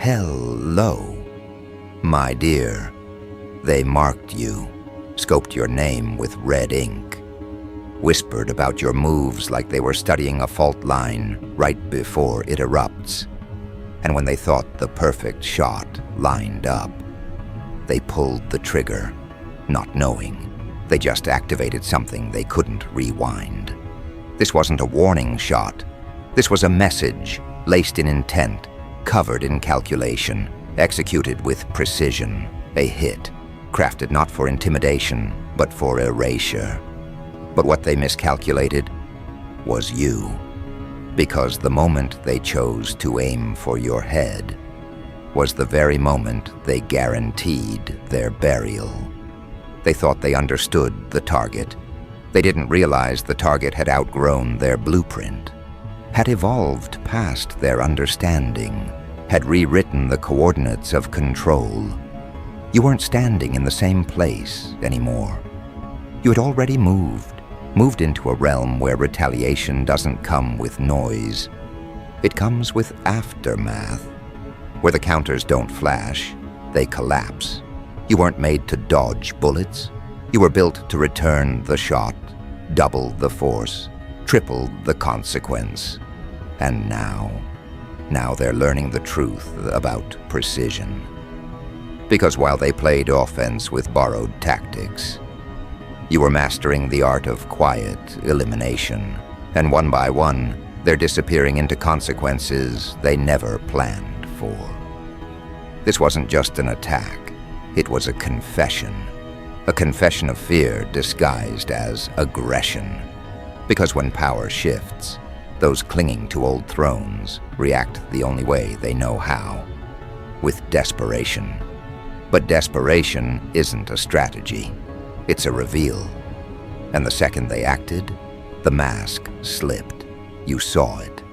Hello, my dear. They marked you, scoped your name with red ink, whispered about your moves like they were studying a fault line right before it erupts. And when they thought the perfect shot lined up, they pulled the trigger, not knowing. They just activated something they couldn't rewind. This wasn't a warning shot. This was a message, laced in intent, covered in calculation, executed with precision. A hit, crafted not for intimidation, but for erasure. But what they miscalculated was you. Because the moment they chose to aim for your head was the very moment they guaranteed their burial. They thought they understood the target. They didn't realize the target had outgrown their blueprint, had evolved past their understanding, had rewritten the coordinates of control. You weren't standing in the same place anymore. You had already moved into a realm where retaliation doesn't come with noise. It comes with aftermath, where the counters don't flash, they collapse. You weren't made to dodge bullets. You were built to return the shot, double the force, triple the consequence. And now they're learning the truth about precision. Because while they played offense with borrowed tactics, you were mastering the art of quiet elimination, and one by one, they're disappearing into consequences they never planned for. This wasn't just an attack, it was a confession of fear disguised as aggression. Because when power shifts, those clinging to old thrones react the only way they know how, with desperation. But desperation isn't a strategy. It's a reveal. And the second they acted, the mask slipped. You saw it.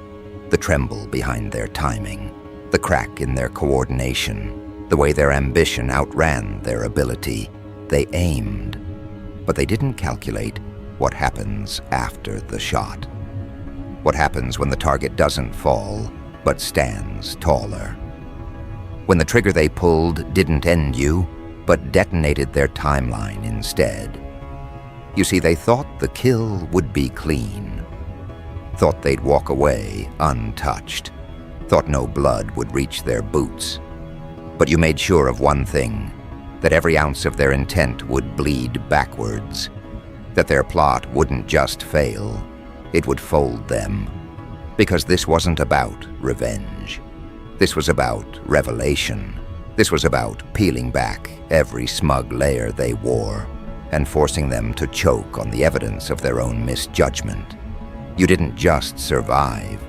The tremble behind their timing, the crack in their coordination, the way their ambition outran their ability. They aimed, but they didn't calculate what happens after the shot. What happens when the target doesn't fall, but stands taller. When the trigger they pulled didn't end you, but detonated their timeline instead. You see, they thought the kill would be clean. Thought they'd walk away untouched. Thought no blood would reach their boots. But you made sure of one thing, that every ounce of their intent would bleed backwards. That their plot wouldn't just fail, it would fold them. Because this wasn't about revenge. This was about revelation. This was about peeling back every smug layer they wore and forcing them to choke on the evidence of their own misjudgment. You didn't just survive.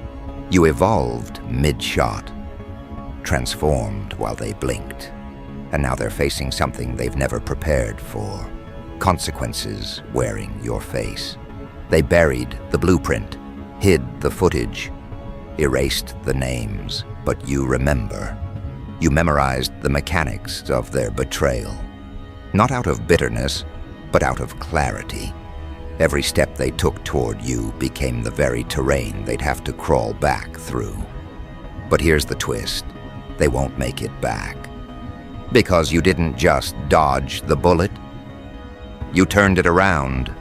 You evolved mid-shot, transformed while they blinked. And now they're facing something they've never prepared for. Consequences wearing your face. They buried the blueprint, hid the footage, erased the names, but you remember. You memorized the mechanics of their betrayal. Not out of bitterness, but out of clarity. Every step they took toward you became the very terrain they'd have to crawl back through. But here's the twist. They won't make it back. Because you didn't just dodge the bullet. You turned it around,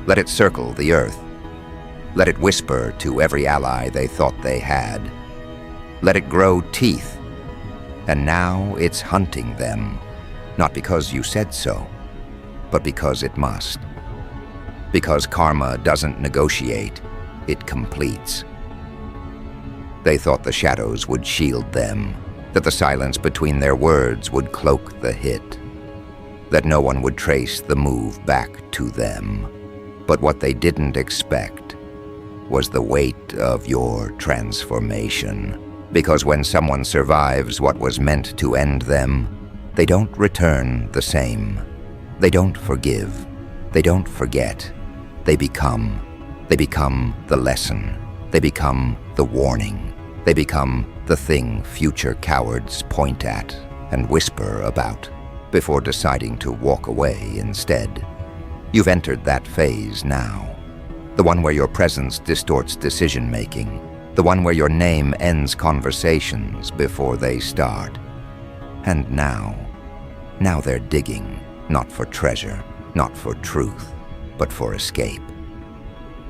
let it circle the earth. Let it whisper to every ally they thought they had. Let it grow teeth. And now it's hunting them, not because you said so, but because it must. Because karma doesn't negotiate, it completes. They thought the shadows would shield them, that the silence between their words would cloak the hit, that no one would trace the move back to them. But what they didn't expect was the weight of your transformation. Because when someone survives what was meant to end them, they don't return the same. They don't forgive. They don't forget. They become the lesson. They become the warning. They become the thing future cowards point at and whisper about before deciding to walk away instead. You've entered that phase now. The one where your presence distorts decision-making. The The one where your name ends conversations before they start. And now they're digging, not for treasure, not for truth, but for escape.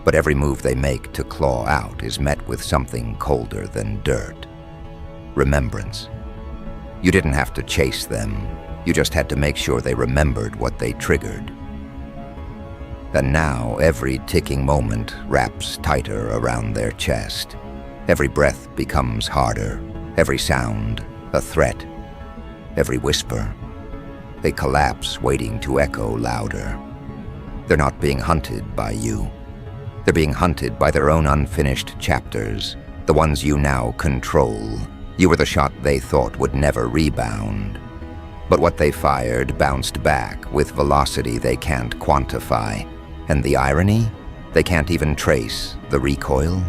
But every move they make to claw out is met with something colder than dirt. Remembrance. You didn't have to chase them. You just had to make sure they remembered what they triggered. And now every ticking moment wraps tighter around their chest. Every breath becomes harder. Every sound a threat. Every whisper a collapse waiting to echo louder. They're not being hunted by you. They're being hunted by their own unfinished chapters, the ones you now control. You were the shot they thought would never rebound. But what they fired bounced back with velocity they can't quantify. And the irony? They can't even trace the recoil.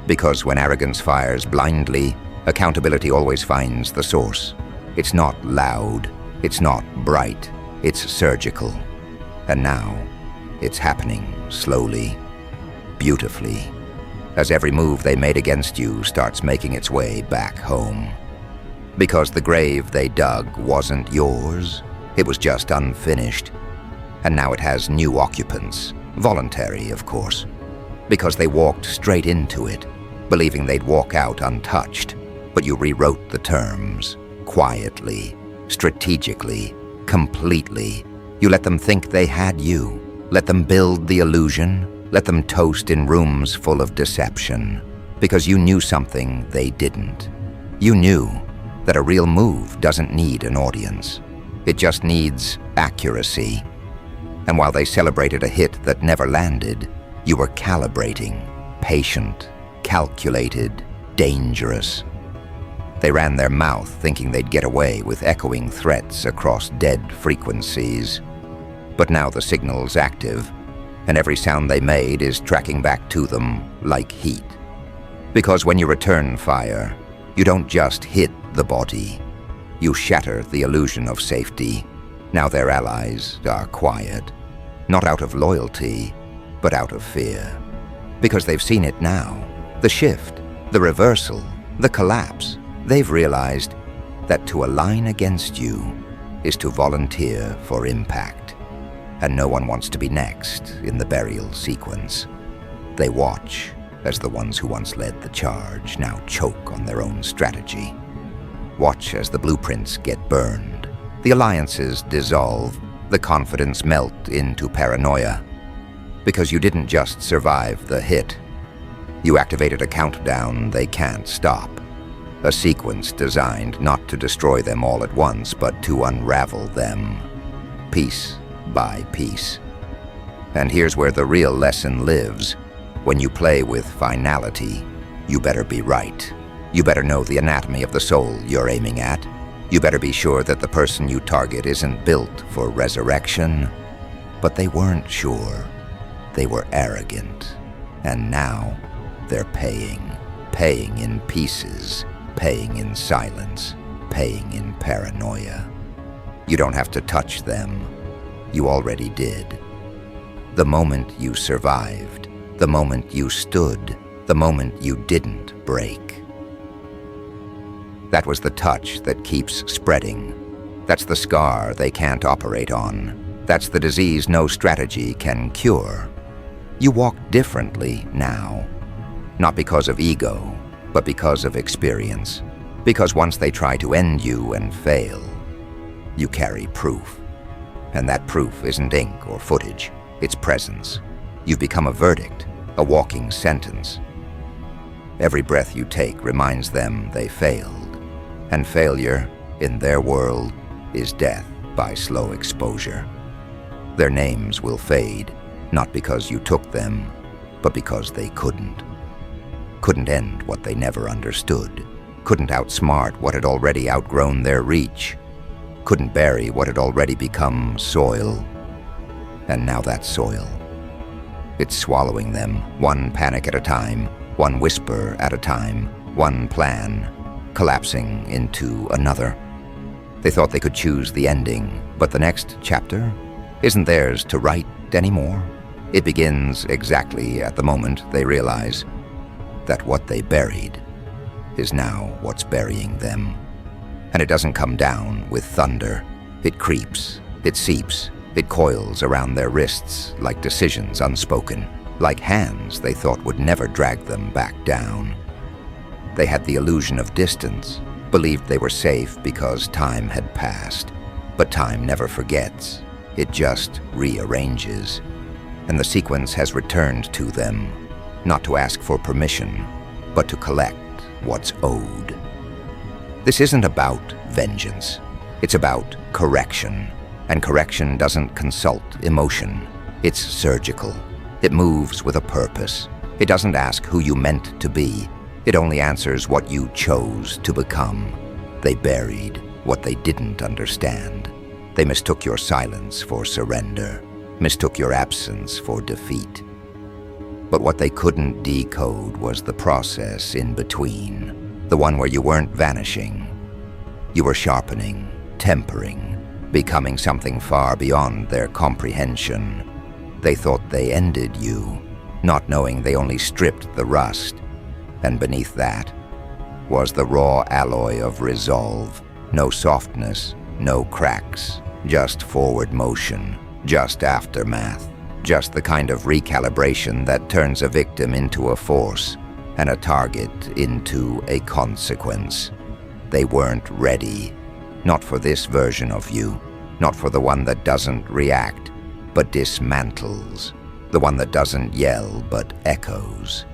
Because when arrogance fires blindly, accountability always finds the source. It's not loud, it's not bright, it's surgical. And now, it's happening slowly, beautifully, as every move they made against you starts making its way back home. Because the grave they dug wasn't yours, it was just unfinished. And now it has new occupants, voluntary, of course. Because they walked straight into it, believing they'd walk out untouched. But you rewrote the terms, quietly, strategically, completely. You let them think they had you, let them build the illusion, let them toast in rooms full of deception, because you knew something they didn't. You knew that a real move doesn't need an audience. It just needs accuracy. And while they celebrated a hit that never landed, you were calibrating, patient, calculated, dangerous. They ran their mouth thinking they'd get away with echoing threats across dead frequencies. But now the signal's active, and every sound they made is tracking back to them like heat. Because when you return fire, you don't just hit the body. You shatter the illusion of safety. Now their allies are quiet, not out of loyalty, but out of fear. Because they've seen it now. The shift, the reversal, the collapse. They've realized that to align against you is to volunteer for impact. And no one wants to be next in the burial sequence. They watch as the ones who once led the charge now choke on their own strategy. Watch as the blueprints get burned, the alliances dissolve, the confidence melt into paranoia. Because you didn't just survive the hit. You activated a countdown they can't stop. A sequence designed not to destroy them all at once, but to unravel them, piece by piece. And here's where the real lesson lives. When you play with finality, you better be right. You better know the anatomy of the soul you're aiming at. You better be sure that the person you target isn't built for resurrection. But they weren't sure. They were arrogant. And now they're paying in pieces, paying in silence, paying in paranoia. You don't have to touch them. You already did. The moment you survived, the moment you stood, the moment you didn't break. That was the touch that keeps spreading. That's the scar they can't operate on. That's the disease no strategy can cure. You walk differently now. Not because of ego, but because of experience. Because once they try to end you and fail, you carry proof. And that proof isn't ink or footage, it's presence. You've become a verdict, a walking sentence. Every breath you take reminds them they failed. And failure, in their world, is death by slow exposure. Their names will fade, not because you took them, but because they couldn't. Couldn't end what they never understood. Couldn't outsmart what had already outgrown their reach. Couldn't bury what had already become soil. And now that soil, it's swallowing them, one panic at a time, one whisper at a time, one plan, collapsing into another. They thought they could choose the ending, but the next chapter isn't theirs to write anymore. It begins exactly at the moment they realize that what they buried is now what's burying them. And it doesn't come down with thunder. It creeps, it seeps, it coils around their wrists like decisions unspoken, like hands they thought would never drag them back down. They had the illusion of distance, believed they were safe because time had passed. But time never forgets. It just rearranges. And the sequence has returned to them, not to ask for permission, but to collect what's owed. This isn't about vengeance. It's about correction. And correction doesn't consult emotion. It's surgical. It moves with a purpose. It doesn't ask who you meant to be. It only answers what you chose to become. They buried what they didn't understand. They mistook your silence for surrender, mistook your absence for defeat. But what they couldn't decode was the process in between, the one where you weren't vanishing. You were sharpening, tempering, becoming something far beyond their comprehension. They thought they ended you, not knowing they only stripped the rust. And beneath that was the raw alloy of resolve. No softness, no cracks, just forward motion, just aftermath, just the kind of recalibration that turns a victim into a force and a target into a consequence. They weren't ready, not for this version of you, not for the one that doesn't react, but dismantles, the one that doesn't yell but echoes,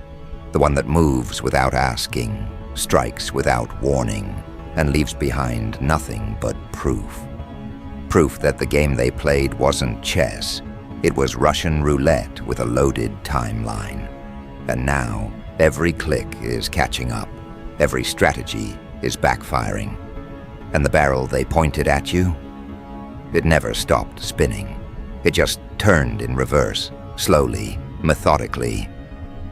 the one that moves without asking, strikes without warning, and leaves behind nothing but proof. Proof that the game they played wasn't chess, it was Russian roulette with a loaded timeline. And now, every click is catching up, every strategy is backfiring. And the barrel they pointed at you, it never stopped spinning. It just turned in reverse, slowly, methodically,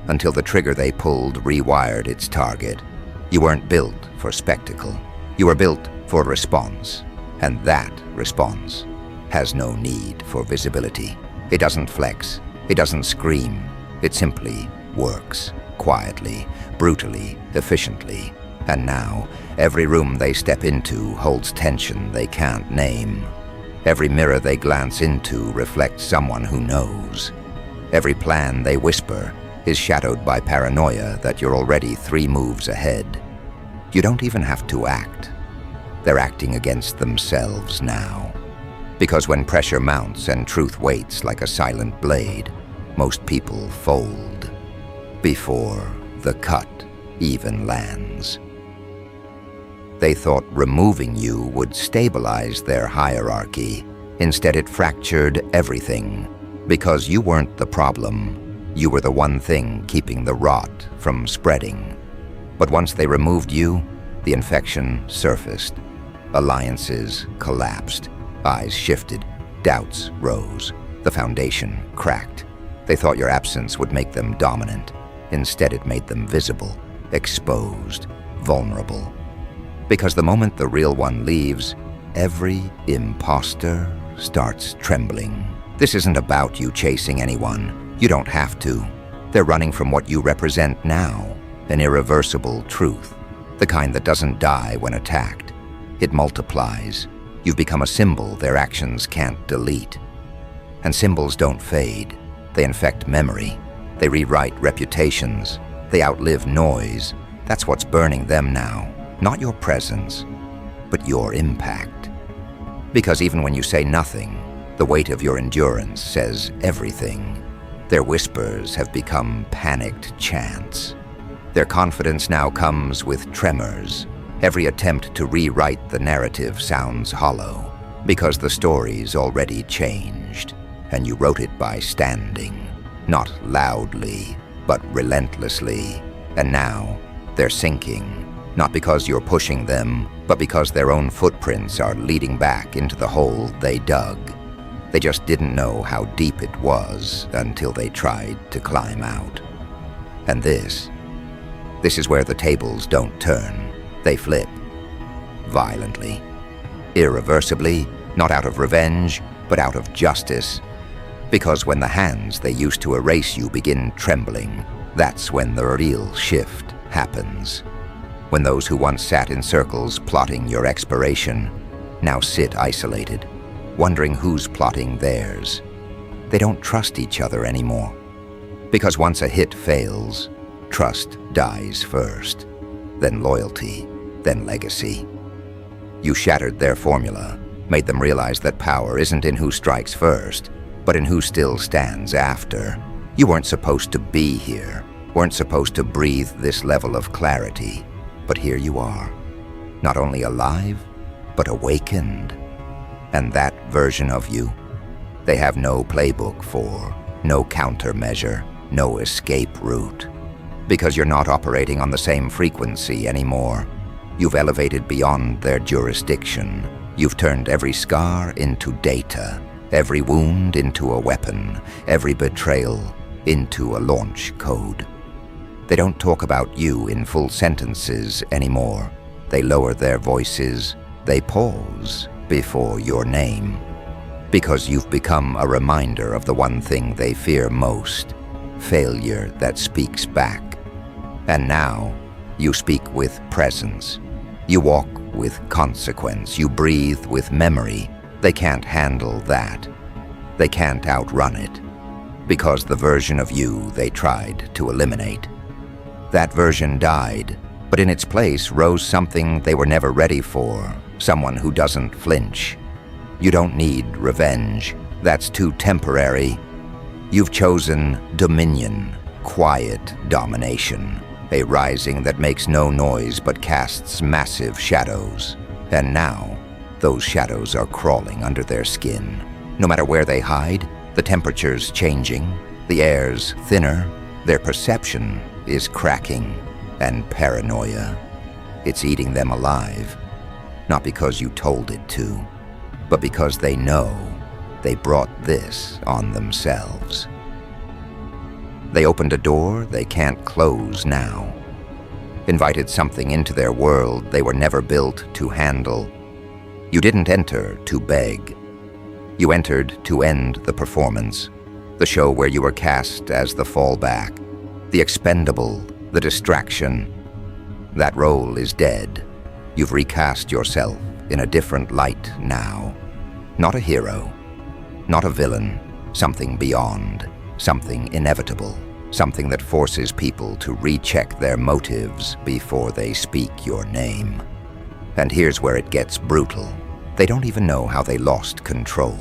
until the trigger they pulled rewired its target. You weren't built for spectacle. You were built for response. And that response has no need for visibility. It doesn't flex. It doesn't scream. It simply works, quietly, brutally, efficiently. And now, every room they step into holds tension they can't name. Every mirror they glance into reflects someone who knows. Every plan they whisper is shadowed by paranoia that you're already 3 moves ahead. You don't even have to act. They're acting against themselves now. Because when pressure mounts and truth waits like a silent blade, most people fold before the cut even lands. They thought removing you would stabilize their hierarchy. Instead, it fractured everything. Because you weren't the problem, you were the one thing keeping the rot from spreading. But once they removed you, the infection surfaced. Alliances collapsed. Eyes shifted. Doubts rose. The foundation cracked. They thought your absence would make them dominant. Instead, it made them visible, exposed, vulnerable. Because the moment the real one leaves, every imposter starts trembling. This isn't about you chasing anyone. You don't have to. They're running from what you represent now, an irreversible truth, the kind that doesn't die when attacked. It multiplies. You've become a symbol their actions can't delete. And symbols don't fade. They infect memory. They rewrite reputations. They outlive noise. That's what's burning them now. Not your presence, but your impact. Because even when you say nothing, the weight of your endurance says everything. Their whispers have become panicked chants. Their confidence now comes with tremors. Every attempt to rewrite the narrative sounds hollow, because the story's already changed, and you wrote it by standing, not loudly, but relentlessly. And now, they're sinking, not because you're pushing them, but because their own footprints are leading back into the hole they dug. They just didn't know how deep it was until they tried to climb out. And this is where the tables don't turn. They flip. Violently. Irreversibly, not out of revenge, but out of justice. Because when the hands they used to erase you begin trembling, That's when the real shift happens. When those who once sat in circles plotting your expiration now sit isolated, wondering who's plotting theirs. They don't trust each other anymore. Because once a hit fails, trust dies first, then loyalty, then legacy. You shattered their formula, made them realize that power isn't in who strikes first, but in who still stands after. You weren't supposed to be here, weren't supposed to breathe this level of clarity, but here you are, not only alive, but awakened. And that version of you, they have no playbook for, no countermeasure, no escape route. Because you're not operating on the same frequency anymore. You've elevated beyond their jurisdiction. You've turned every scar into data, every wound into a weapon, every betrayal into a launch code. They don't talk about you in full sentences anymore. They lower their voices. They pause before your name. Because you've become a reminder of the one thing they fear most, failure that speaks back. And now, you speak with presence. You walk with consequence. You breathe with memory. They can't handle that. They can't outrun it. Because the version of you they tried to eliminate. That version died, but in its place rose something they were never ready for. Someone who doesn't flinch. You don't need revenge. That's too temporary. You've chosen dominion, quiet domination. A rising that makes no noise but casts massive shadows. And now, those shadows are crawling under their skin. No matter where they hide, the temperature's changing, the air's thinner, their perception is cracking, and paranoia. It's eating them alive. Not because you told it to, but because they know they brought this on themselves. They opened a door they can't close now. Invited something into their world they were never built to handle. You didn't enter to beg. You entered to end the performance, the show where you were cast as the fallback, the expendable, the distraction. That role is dead. You've recast yourself in a different light now. Not a hero, not a villain, something beyond, something inevitable, something that forces people to recheck their motives before they speak your name. And here's where it gets brutal. They don't even know how they lost control,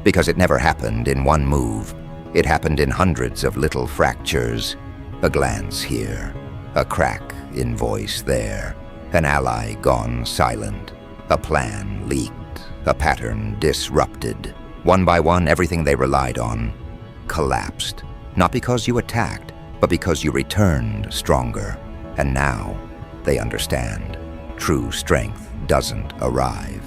because it never happened in one move. It happened in hundreds of little fractures. A glance here, a crack in voice there, an ally gone silent, a plan leaked, a pattern disrupted. One by one, everything they relied on collapsed. Not because you attacked, but because you returned stronger. And now, they understand. True strength doesn't arrive.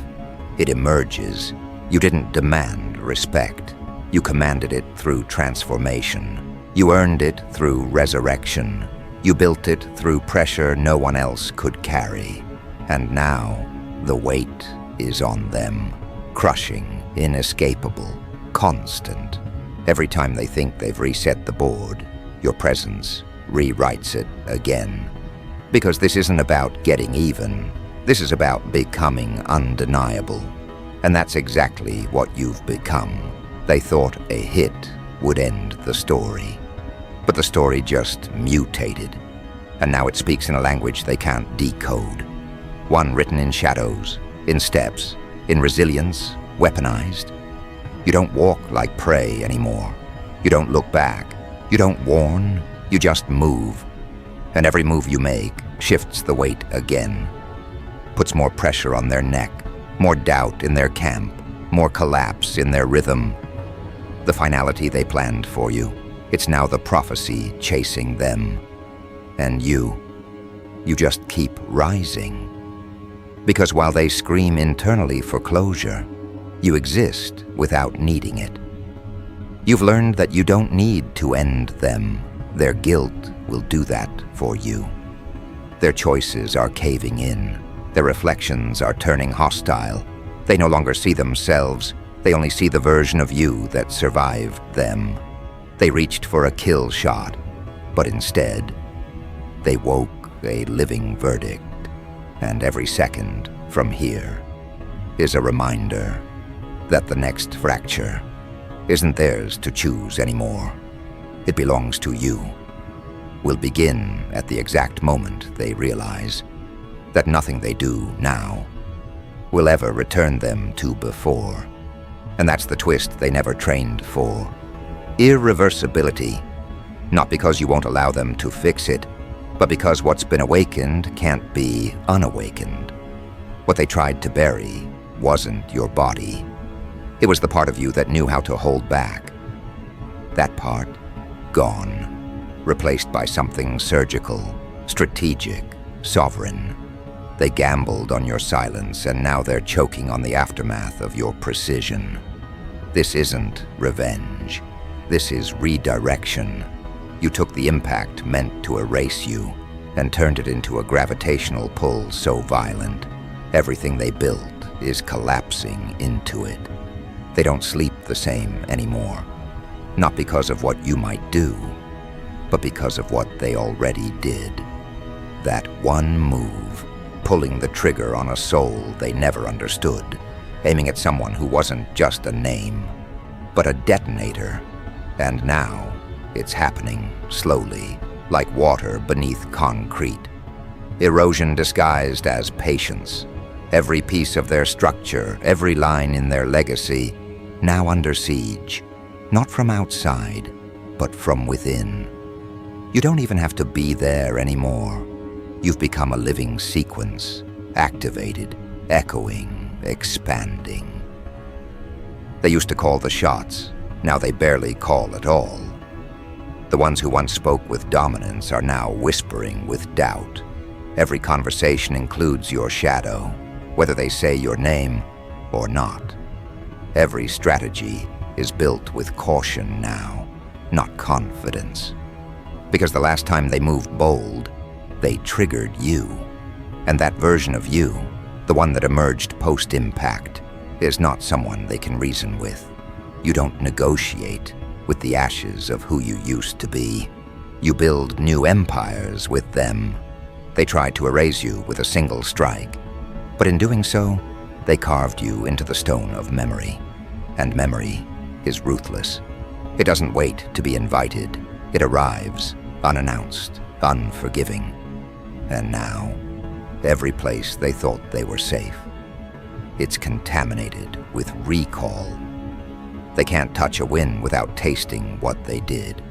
It emerges. You didn't demand respect. You commanded it through transformation. You earned it through resurrection. You built it through pressure no one else could carry. And now, the weight is on them. Crushing, inescapable, constant. Every time they think they've reset the board, your presence rewrites it again. Because this isn't about getting even. This is about becoming undeniable. And that's exactly what you've become. They thought a hit would end the story. But the story just mutated. And now it speaks in a language they can't decode. One written in shadows, in steps, in resilience, weaponized. You don't walk like prey anymore. You don't look back. You don't warn. You just move. And every move you make shifts the weight again. Puts more pressure on their neck, more doubt in their camp, more collapse in their rhythm. The finality they planned for you. It's now the prophecy chasing them. And you just keep rising. Because while they scream internally for closure, you exist without needing it. You've learned that you don't need to end them. Their guilt will do that for you. Their choices are caving in. Their reflections are turning hostile. They no longer see themselves. They only see the version of you that survived them. They reached for a kill shot, But instead, they woke a living verdict, and every second from here is a reminder that the next fracture isn't theirs to choose anymore. It belongs to you. Will begin at the exact moment they realize that nothing they do now will ever return them to before. And that's the twist they never trained for. Irreversibility, not because you won't allow them to fix it, but because what's been awakened can't be unawakened. What they tried to bury wasn't your body. It was the part of you that knew how to hold back. That part, gone, replaced by something surgical, strategic, sovereign. They gambled on your silence, and now they're choking on the aftermath of your precision. This isn't revenge. This is redirection. You took the impact meant to erase you and turned it into a gravitational pull so violent, everything they built is collapsing into it. They don't sleep the same anymore. Not because of what you might do, but because of what they already did. That one move, pulling the trigger on a soul they never understood, aiming at someone who wasn't just a name, but a detonator. And now, it's happening slowly, like water beneath concrete. Erosion disguised as patience. Every piece of their structure, every line in their legacy, now under siege. Not from outside, but from within. You don't even have to be there anymore. You've become a living sequence, activated, echoing, expanding. They used to call the shots. Now they barely call at all. The ones who once spoke with dominance are now whispering with doubt. Every conversation includes your shadow, whether they say your name or not. Every strategy is built with caution now, not confidence. Because the last time they moved bold, they triggered you. And that version of you, the one that emerged post-impact, is not someone they can reason with. You don't negotiate with the ashes of who you used to be. You build new empires with them. They tried to erase you with a single strike, but in doing so, they carved you into the stone of memory. And memory is ruthless. It doesn't wait to be invited. It arrives, unannounced, unforgiving. And now, every place they thought they were safe, it's contaminated with recall. They can't touch a win without tasting what they did.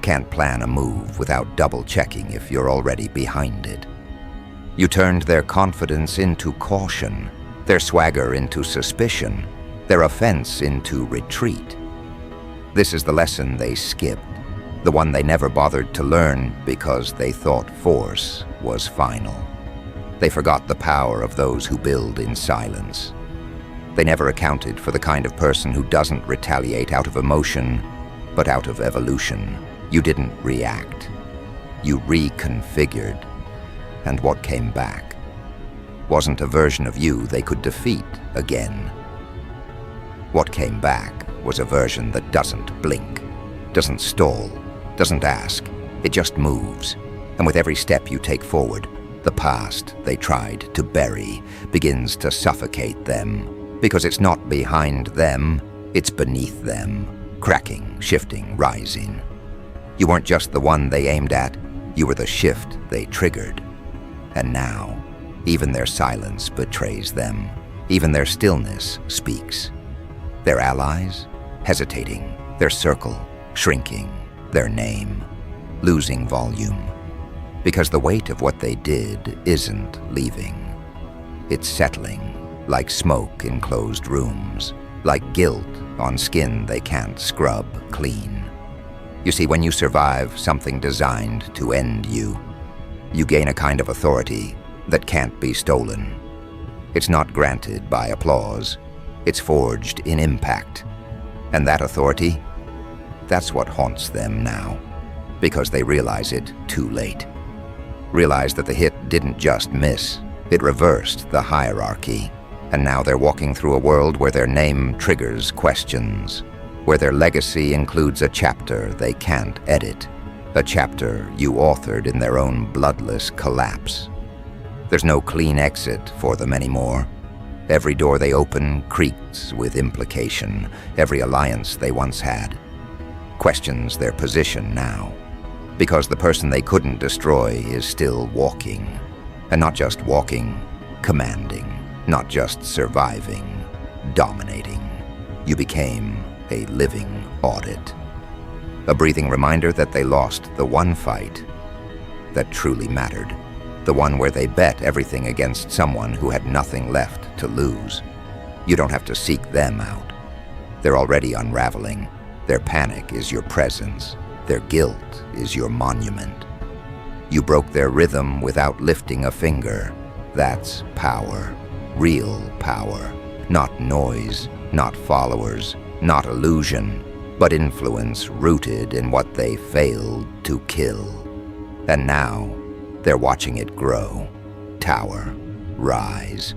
Can't plan a move without double-checking if you're already behind it. You turned their confidence into caution, their swagger into suspicion, their offense into retreat. This is the lesson they skipped, the one they never bothered to learn because they thought force was final. They forgot the power of those who build in silence. They never accounted for the kind of person who doesn't retaliate out of emotion, but out of evolution. You didn't react. You reconfigured. And what came back wasn't a version of you they could defeat again. What came back was a version that doesn't blink, doesn't stall, doesn't ask. It just moves. And with every step you take forward, the past they tried to bury begins to suffocate them. Because it's not behind them, it's beneath them, cracking, shifting, rising. You weren't just the one they aimed at, you were the shift they triggered. And now, even their silence betrays them. Even their stillness speaks. Their allies, hesitating, their circle, shrinking, their name, losing volume. Because the weight of what they did isn't leaving. It's settling. Like smoke in closed rooms, like guilt on skin they can't scrub clean. You see, when you survive something designed to end you, you gain a kind of authority that can't be stolen. It's not granted by applause, it's forged in impact. And that authority, that's what haunts them now, because they realize it too late. Realize that the hit didn't just miss, it reversed the hierarchy. And now they're walking through a world where their name triggers questions, where their legacy includes a chapter they can't edit, a chapter you authored in their own bloodless collapse. There's no clean exit for them anymore. Every door they open creaks with implication. Every alliance they once had questions their position now, because the person they couldn't destroy is still walking. And not just walking, commanding. Not just surviving, dominating. You became a living audit. A breathing reminder that they lost the one fight that truly mattered. The one where they bet everything against someone who had nothing left to lose. You don't have to seek them out. They're already unraveling. Their panic is your presence. Their guilt is your monument. You broke their rhythm without lifting a finger. That's power. Real power. Not noise, not followers, not illusion, but influence rooted in what they failed to kill. And now, they're watching it grow, tower, rise.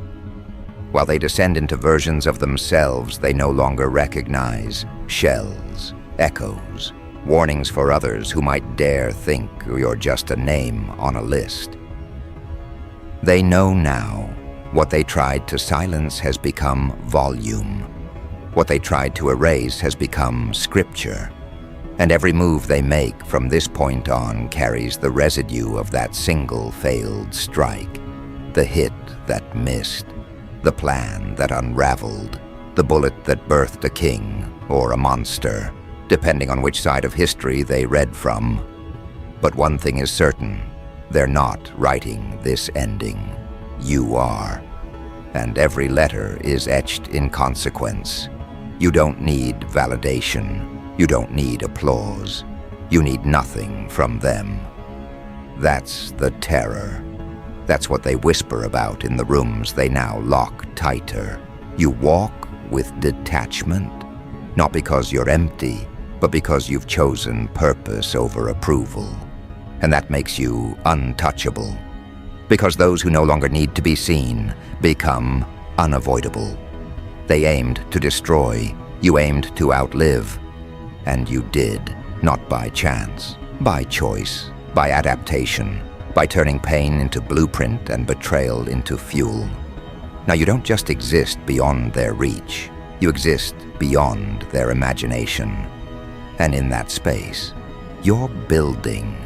While they descend into versions of themselves they no longer recognize, shells, echoes, warnings for others who might dare think you're just a name on a list. They know now what they tried to silence has become volume. What they tried to erase has become scripture. And every move they make from this point on carries the residue of that single failed strike. The hit that missed. The plan that unraveled. The bullet that birthed a king or a monster, depending on which side of history they read from. But one thing is certain, they're not writing this ending. You are. And every letter is etched in consequence. You don't need validation. You don't need applause. You need nothing from them. That's the terror. That's what they whisper about in the rooms they now lock tighter. You walk with detachment, not because you're empty, but because you've chosen purpose over approval. And that makes you untouchable. Because those who no longer need to be seen become unavoidable. They aimed to destroy, you aimed to outlive, and you did, not by chance, by choice, by adaptation, by turning pain into blueprint and betrayal into fuel. Now you don't just exist beyond their reach, you exist beyond their imagination. And in that space, you're building,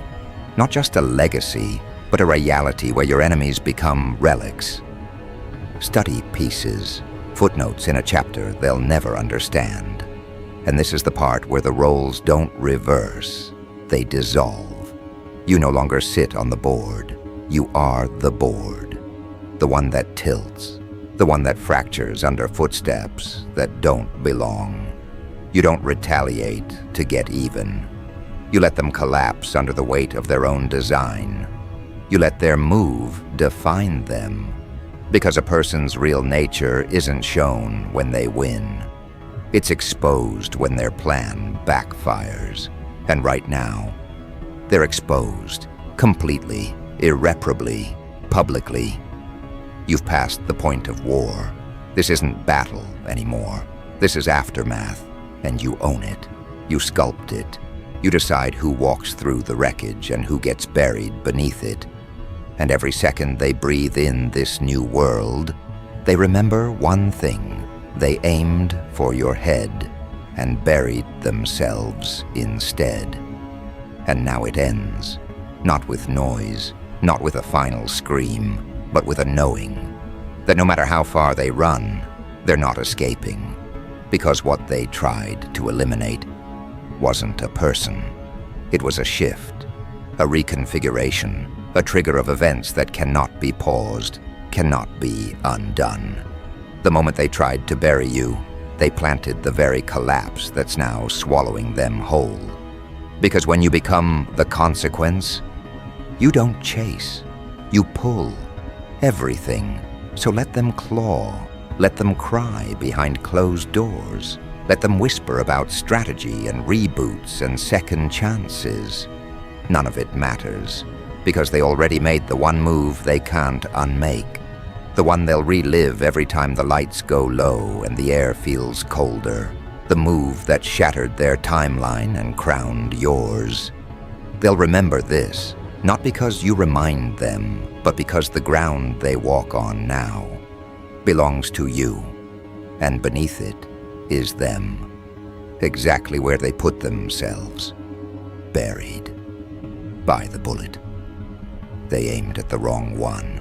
not just a legacy, but a reality where your enemies become relics. Study pieces, footnotes in a chapter they'll never understand. And this is the part where the roles don't reverse, they dissolve. You no longer sit on the board, you are the board. The one that tilts, the one that fractures under footsteps that don't belong. You don't retaliate to get even. You let them collapse under the weight of their own design. You let their move define them, because a person's real nature isn't shown when they win. It's exposed when their plan backfires. And right now, they're exposed, completely, irreparably, publicly. You've passed the point of war. This isn't battle anymore. This is aftermath, and you own it. You sculpt it. You decide who walks through the wreckage and who gets buried beneath it. And every second they breathe in this new world, they remember one thing. They aimed for your head and buried themselves instead. And now it ends, not with noise, not with a final scream, but with a knowing that no matter how far they run, they're not escaping, because what they tried to eliminate wasn't a person. It was a shift, a reconfiguration, a trigger of events that cannot be paused, cannot be undone. The moment they tried to bury you, they planted the very collapse that's now swallowing them whole. Because when you become the consequence, you don't chase, you pull everything. So let them claw, let them cry behind closed doors, let them whisper about strategy and reboots and second chances. None of it matters, because they already made the one move they can't unmake, the one they'll relive every time the lights go low and the air feels colder, the move that shattered their timeline and crowned yours. They'll remember this, not because you remind them, but because the ground they walk on now belongs to you, and beneath it is them, exactly where they put themselves, buried by the bullet. They aimed at the wrong one.